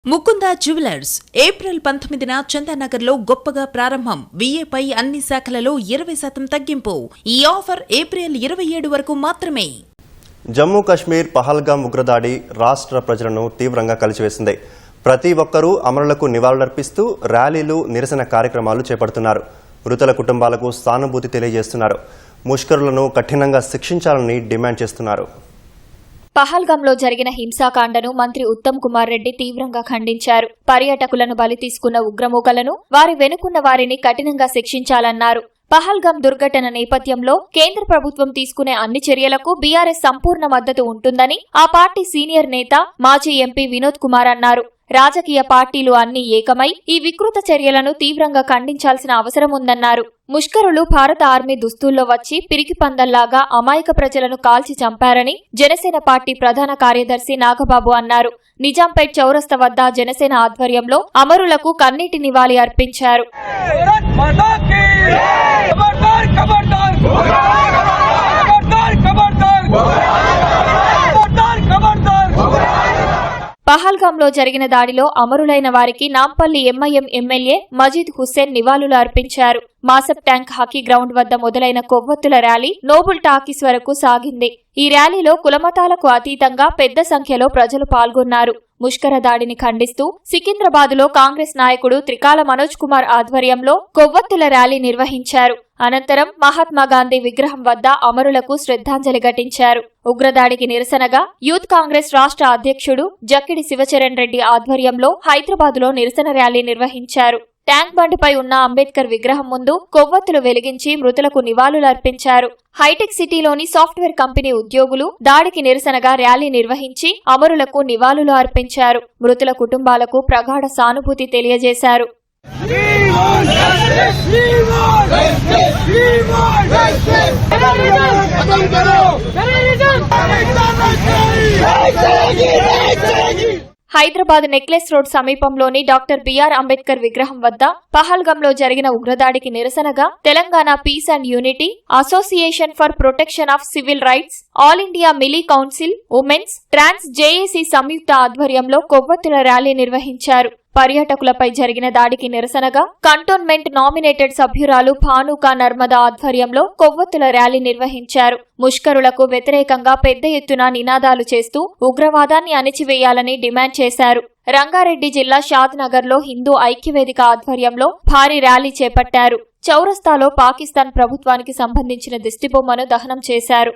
Mukunda jewellers April 19న చందానగర్లో గొప్పగా ప్రారంభం. విఏపై అన్ని శాఖలలో 20% తగ్గింపు. ఈ ఆఫర్ ఏప్రిల్ 27 వరకు మాత్రమే. జమ్మూ కశ్మీర్ పహల్గామ్ ఉగ్రదాడి రాష్ట్ర ప్రజలను తీవ్రంగా కలిచివేసింది. ప్రతి ఒక్కరూ అమరులకు నివాళులర్పిస్తూ ర్యాలీలు, నిరసన కార్యక్రమాలు చేపడుతున్నారు. మృతుల కుటుంబాలకు సానుభూతి తెలియజేస్తున్నారు. ముష్కరులను కఠినంగా శిక్షించాలని డిమాండ్ చేస్తున్నారు. పహల్గాంలో జరిగిన హింసాకాండను మంత్రి ఉత్తమ్ కుమార్ రెడ్డి తీవ్రంగా ఖండించారు. పర్యాటకులను బలి తీసుకున్న ఉగ్రమూకలను, వారి వెనుకున్న వారిని కఠినంగా శిక్షించాలన్నారు. పహల్గాం దుర్ఘటన నేపథ్యంలో కేంద్ర ప్రభుత్వం తీసుకునే అన్ని చర్యలకు బీఆర్ఎస్ సంపూర్ణ మద్దతు ఉంటుందని ఆ పార్టీ సీనియర్ నేత, మాజీ ఎంపీ వినోద్ కుమార్ అన్నారు. రాజకీయ పార్టీలు అన్ని ఏకమై ఈ వికృత చర్యలను తీవ్రంగా ఖండించాల్సిన అవసరం ఉందన్నారు. ముష్కరులు భారత ఆర్మీ దుస్తుల్లో వచ్చి పిరికి పందల్లాగా అమాయక ప్రజలను కాల్చి చంపారని జనసేన పార్టీ ప్రధాన కార్యదర్శి నాగబాబు అన్నారు. నిజాంపేట్ చౌరస్తా వద్ద జనసేన ఆధ్వర్యంలో అమరులకు కన్నీటి నివాళి అర్పించారు. పహల్గాంలో జరిగిన దాడిలో అమరులైన వారికి నాంపల్లి ఎంఐఎం ఎమ్మెల్యే మజీద్ హుస్సేన్ నివాళులు అర్పించారు. మాసప్ ట్యాంక్ హాకీ గ్రౌండ్ వద్ద మొదలైన కొవ్వొత్తుల ర్యాలీ నోబుల్ టాకీస్ వరకు సాగింది. ఈ ర్యాలీలో కులమతాలకు అతీతంగా పెద్ద సంఖ్యలో ప్రజలు పాల్గొన్నారు. ముష్కర దాడిని ఖండిస్తూ సికింద్రాబాద్లో కాంగ్రెస్ నాయకుడు త్రికాల మనోజ్ కుమార్ ఆధ్వర్యంలో కొవ్వొత్తుల ర్యాలీ నిర్వహించారు. అనంతరం మహాత్మాగాంధీ విగ్రహం వద్ద అమరులకు శ్రద్ధాంజలి ఘటించారు. ఉగ్రదాడికి నిరసనగా యూత్ కాంగ్రెస్ రాష్ట్ర అధ్యక్షుడు జక్కిడి శివచరణ్ రెడ్డి ఆధ్వర్యంలో హైదరాబాద్లో నిరసన ర్యాలీ నిర్వహించారు. ట్యాంక్ బండిపై ఉన్న అంబేద్కర్ విగ్రహం ముందు కొవ్వొత్తులు వెలిగించి మృతులకు నివాళులర్పించారు. హైటెక్ సిటీలోని సాఫ్ట్వేర్ కంపెనీ ఉద్యోగులు దాడికి నిరసనగా ర్యాలీ నిర్వహించి అమరులకు నివాళులు అర్పించారు. మృతుల కుటుంబాలకు ప్రగాఢ సానుభూతి తెలియజేశారు. హైదరాబాద్ నెక్లెస్ రోడ్ సమీపంలోని డాక్టర్ బిఆర్ అంబేద్కర్ విగ్రహం వద్ద పహల్గాంలో జరిగిన ఉగ్రదాడికి నిరసనగా Telangana peace and unity, association for protection of civil rights, all India Milli council, women's, trans JAC సంయుక్త ఆధ్వర్యంలో కొవ్వొత్తుల ర్యాలీ నిర్వహించారు. పర్యాటకులపై జరిగిన దాడికి నిరసనగా కంటోన్మెంట్ నామినేటెడ్ సభ్యురాలు భానుకా నర్మదా ఆధ్వర్యంలో కొవ్వొత్తుల ర్యాలీ నిర్వహించారు. ముష్కరులకు వ్యతిరేకంగా పెద్ద ఎత్తున నినాదాలు చేస్తూ ఉగ్రవాదాన్ని అణిచివేయాలని డిమాండ్ చేశారు. రంగారెడ్డి జిల్లా షాద్ నగర్లో హిందూ ఐక్యవేదిక ఆధ్వర్యంలో భారీ ర్యాలీ చేపట్టారు. చౌరస్తాలో పాకిస్తాన్ ప్రభుత్వానికి సంబంధించిన దిష్టిబొమ్మను దహనం చేశారు.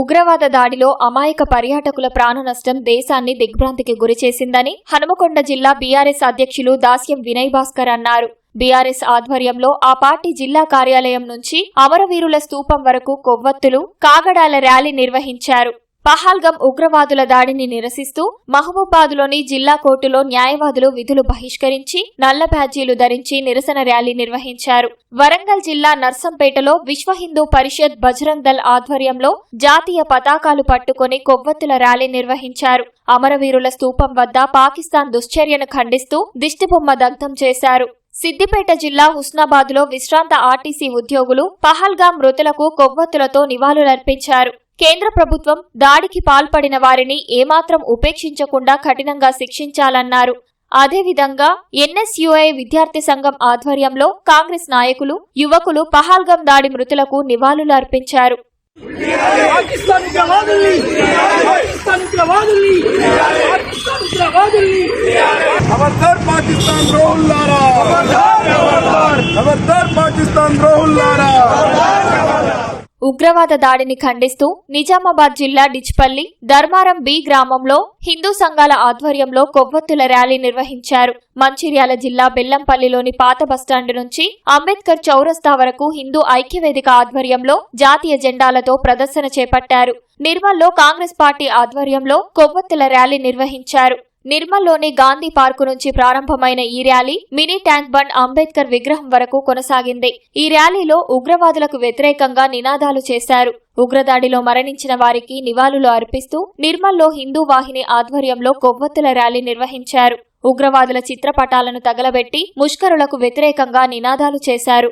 ఉగ్రవాద దాడిలో అమాయక పర్యాటకుల ప్రాణ నష్టం దేశాన్ని దిగ్భ్రాంతికి గురిచేసిందని హనుమకొండ జిల్లా బీఆర్ఎస్ అధ్యక్షులు దాస్యం వినయ్ భాస్కర్ అన్నారు. బీఆర్ఎస్ ఆధ్వర్యంలో ఆ పార్టీ జిల్లా కార్యాలయం నుంచి అమరవీరుల స్తూపం వరకు కొవ్వొత్తులు, కాగడాల ర్యాలీ నిర్వహించారు. పహల్గాం ఉగ్రవాదుల దాడిని నిరసిస్తూ మహబూబాద్లోని జిల్లా కోర్టులో న్యాయవాదులు విధులు బహిష్కరించి నల్ల బ్యాడ్జీలు ధరించి నిరసన ర్యాలీ నిర్వహించారు. వరంగల్ జిల్లా నర్సంపేటలో విశ్వ హిందూ పరిషత్ బజరంగ్ దళ్ ఆధ్వర్యంలో జాతీయ పతాకాలు పట్టుకుని కొవ్వొత్తుల ర్యాలీ నిర్వహించారు. అమరవీరుల స్తూపం వద్ద పాకిస్తాన్ దుశ్చర్యను ఖండిస్తూ దిష్టిబొమ్మ దగ్ధం చేశారు. సిద్దిపేట జిల్లా హుస్నాబాద్లో విశ్రాంత ఆర్టీసీ ఉద్యోగులు పహల్గాం మృతులకు కొవ్వొత్తులతో నివాళులర్పించారు. కేంద్ర ప్రభుత్వం దాడికి పాల్పడిన వారిని ఏమాత్రం ఉపేక్షించకుండా కఠినంగా శిక్షించాలన్నారు. అదేవిధంగా ఎన్ఎస్యుఐ విద్యార్థి సంఘం ఆధ్వర్యంలో కాంగ్రెస్ నాయకులు, యువకులు పహల్గాం దాడి మృతులకు నివాళులు అర్పించారు. ఉగ్రవాద దాడిని ఖండిస్తూ నిజామాబాద్ జిల్లా డిచ్పల్లి, ధర్మారం బి గ్రామంలో హిందూ సంఘాల ఆధ్వర్యంలో కొవ్వొత్తుల ర్యాలీ నిర్వహించారు. మంచిర్యాల జిల్లా బెల్లంపల్లిలోని పాత బస్టాండ్ నుంచి అంబేద్కర్ చౌరస్తా వరకు హిందూ ఐక్యవేదిక ఆధ్వర్యంలో జాతీయ జెండాలతో ప్రదర్శన చేపట్టారు. నిర్మల్లో కాంగ్రెస్ పార్టీ ఆధ్వర్యంలో కొవ్వొత్తుల ర్యాలీ నిర్వహించారు. నిర్మల్లోని గాంధీ పార్కు నుంచి ప్రారంభమైన ఈ rally mini tank bund Ambedkar విగ్రహం వరకు కొనసాగింది. ఈ ర్యాలీలో ఉగ్రవాదులకు వ్యతిరేకంగా నినాదాలు చేశారు. ఉగ్రదాడిలో మరణించిన వారికి నివాళులు అర్పిస్తూ నిర్మల్లో హిందూ వాహిని ఆధ్వర్యంలో కొవ్వొత్తుల ర్యాలీ నిర్వహించారు. ఉగ్రవాదుల చిత్రపటాలను తగలబెట్టి ముష్కరులకు వ్యతిరేకంగా నినాదాలు చేశారు.